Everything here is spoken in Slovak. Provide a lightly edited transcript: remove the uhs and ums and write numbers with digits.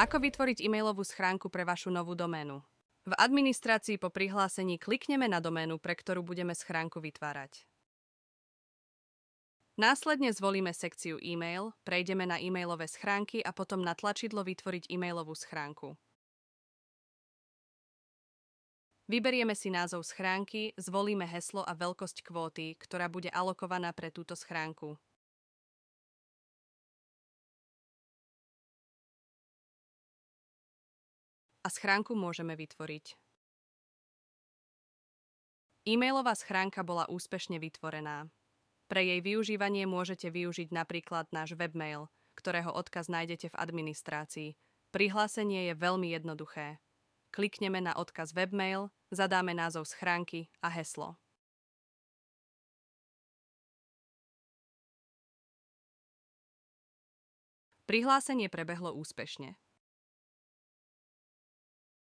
Ako vytvoriť e-mailovú schránku pre vašu novú doménu? V administrácii po prihlásení klikneme na doménu, pre ktorú budeme schránku vytvárať. Následne zvolíme sekciu e-mail, prejdeme na e-mailové schránky a potom na tlačidlo Vytvoriť e-mailovú schránku. Vyberieme si názov schránky, zvolíme heslo a veľkosť kvóty, ktorá bude alokovaná pre túto schránku. A schránku môžeme vytvoriť. E-mailová schránka bola úspešne vytvorená. Pre jej využívanie môžete využiť napríklad náš webmail, ktorého odkaz nájdete v administrácii. Prihlásenie je veľmi jednoduché. Klikneme na odkaz webmail, zadáme názov schránky a heslo. Prihlásenie prebehlo úspešne.